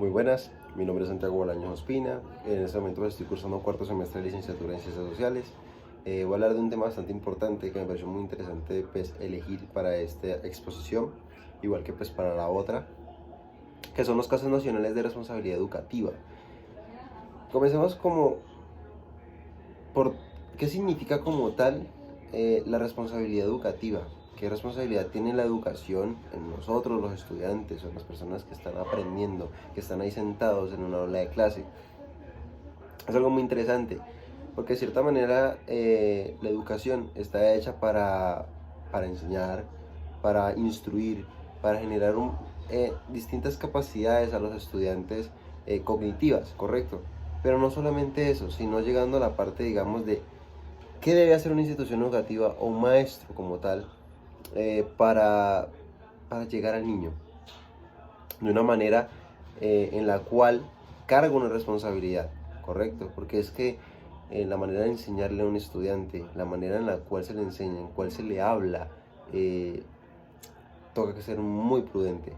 Muy buenas, mi nombre es Santiago Bolaños Ospina. En este momento estoy cursando cuarto semestre de licenciatura en Ciencias Sociales. Voy a hablar de un tema bastante importante que me pareció muy interesante elegir para esta exposición, igual que para la otra, que son los casos nacionales de responsabilidad educativa. Comencemos por qué significa como tal la responsabilidad educativa. ¿Qué responsabilidad tiene la educación en nosotros, los estudiantes, o en las personas que están aprendiendo, que están ahí sentados en una aula de clase? Es algo muy interesante, porque de cierta manera la educación está hecha para enseñar, para instruir, para generar distintas capacidades a los estudiantes cognitivas, ¿correcto? Pero no solamente eso, sino llegando a la parte, digamos, de qué debe hacer una institución educativa o un maestro como tal eh, para, para llegar al niño de una manera en la cual carga una responsabilidad, ¿correcto? Porque es que la manera de enseñarle a un estudiante, la manera en la cual se le enseña, en cual se le habla, eh, toca que ser muy prudente.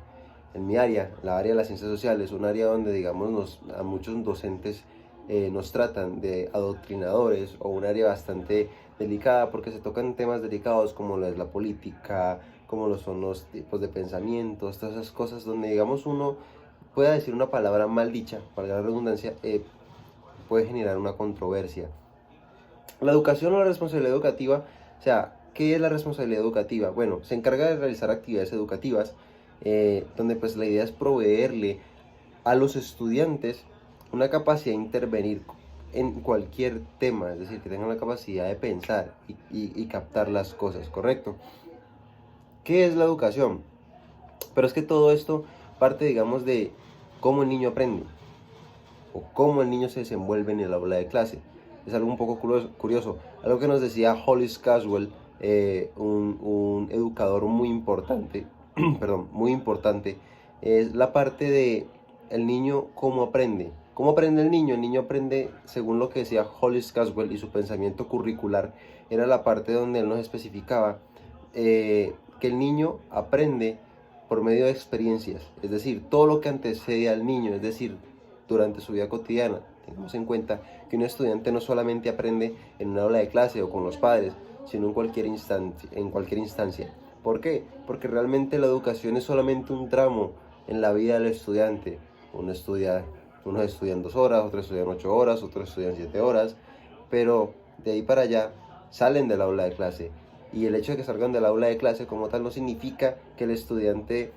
En mi área, la área de las ciencias sociales, es un área donde, digamos, a muchos docentes nos tratan de adoctrinadores, o un área bastante delicada porque se tocan temas delicados como lo es la política, como lo son los tipos de pensamientos, todas esas cosas donde, digamos, uno pueda decir una palabra mal dicha, para la redundancia, puede generar una controversia. La educación o la responsabilidad educativa, o sea, ¿qué es la responsabilidad educativa? Bueno, se encarga de realizar actividades educativas, donde pues la idea es proveerle a los estudiantes una capacidad de intervenir en cualquier tema, es decir, que tengan la capacidad de pensar y captar las cosas, ¿correcto? ¿Qué es la educación? Pero es que todo esto parte, digamos, de cómo el niño aprende o cómo el niño se desenvuelve en el aula de clase. Es algo un poco curioso, algo que nos decía Hollis Caswell, un educador muy importante, perdón, muy importante, es la parte de el niño cómo aprende. ¿Cómo aprende el niño? El niño aprende, según lo que decía Hollis Caswell y su pensamiento curricular, era la parte donde él nos especificaba que el niño aprende por medio de experiencias, es decir, todo lo que antecede al niño, es decir, durante su vida cotidiana. Tengamos en cuenta que un estudiante no solamente aprende en una aula de clase o con los padres, sino en cualquier instancia. ¿Por qué? Porque realmente la educación es solamente un tramo en la vida del estudiante. Unos estudian 2 horas, otros estudian 8 horas, otros estudian 7 horas, pero de ahí para allá salen del aula de clase. Y el hecho de que salgan del aula de clase como tal no significa que el estudiante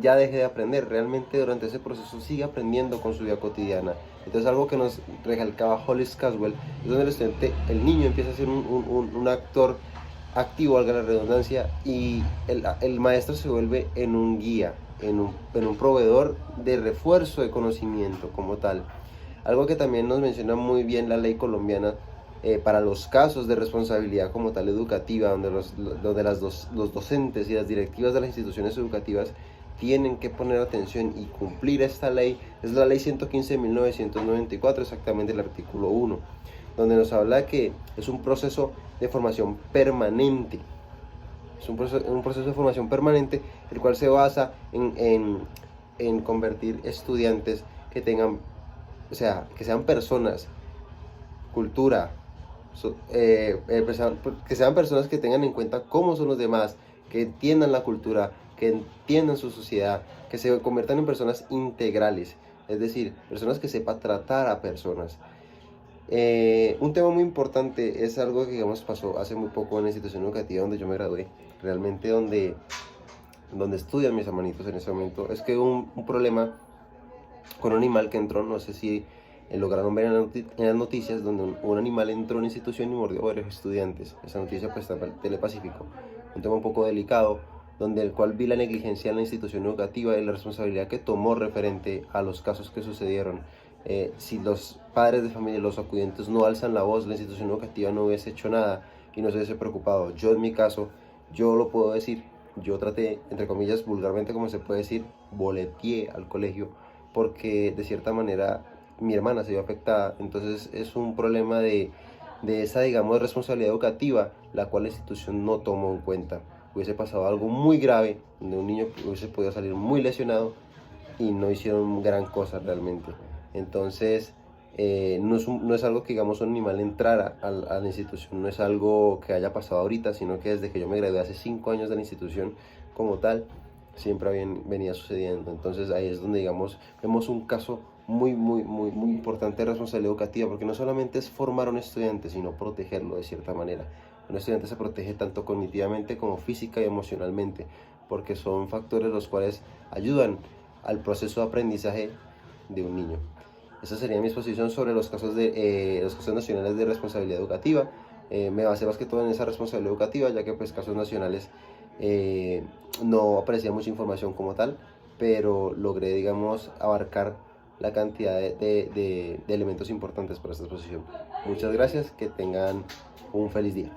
ya deje de aprender. Realmente durante ese proceso sigue aprendiendo con su vida cotidiana. Entonces algo que nos recalcaba Hollis Caswell es donde el estudiante, el niño empieza a ser un actor activo, valga la redundancia, y el maestro se vuelve en un guía, en un proveedor de refuerzo de conocimiento como tal. Algo que también nos menciona muy bien la ley colombiana para los casos de responsabilidad como tal educativa, donde los docentes y las directivas de las instituciones educativas tienen que poner atención y cumplir esta ley, es la ley 115 de 1994, exactamente el artículo 1, donde nos habla que es un proceso de formación permanente. Es un proceso de formación permanente, el cual se basa en convertir estudiantes que tengan, o sea, que sean personas, cultura, que sean personas que tengan en cuenta cómo son los demás, que entiendan la cultura, que entiendan su sociedad, que se conviertan en personas integrales, es decir, personas que sepan tratar a personas. Un tema muy importante es algo que, digamos, pasó hace muy poco en la institución educativa donde yo me gradué, realmente donde estudian mis hermanitos en ese momento, es que hubo un problema con un animal que entró, no sé si lograron ver en las noticias, donde un animal entró en una institución y mordió a varios estudiantes. Esa noticia pues está en el Telepacífico, un tema un poco delicado, donde el cual vi la negligencia en la institución educativa y la responsabilidad que tomó referente a los casos que sucedieron. Si los padres de familia, los acudientes no alzan la voz, la institución educativa no hubiese hecho nada y no se hubiese preocupado. Yo en mi caso, yo lo puedo decir, yo traté, entre comillas, vulgarmente como se puede decir, boleteé al colegio porque de cierta manera mi hermana se vio afectada. Entonces es un problema de esa, digamos, responsabilidad educativa, la cual la institución no tomó en cuenta. Hubiese pasado algo muy grave, donde un niño hubiese podido salir muy lesionado y no hicieron gran cosa realmente. Entonces, no es algo que digamos un animal entrara a la institución, no es algo que haya pasado ahorita, sino que desde que yo me gradué hace 5 años de la institución como tal, siempre venía sucediendo. Entonces ahí es donde digamos vemos un caso muy importante de responsabilidad educativa, porque no solamente es formar a un estudiante, sino protegerlo de cierta manera. Un estudiante se protege tanto cognitivamente como física y emocionalmente, porque son factores los cuales ayudan al proceso de aprendizaje de un niño. Esa sería mi exposición sobre los casos nacionales de responsabilidad educativa. Me basé más que todo en esa responsabilidad educativa, ya que pues casos nacionales no aparecía mucha información como tal, pero logré, digamos, abarcar la cantidad de elementos importantes para esta exposición. Muchas gracias, que tengan un feliz día.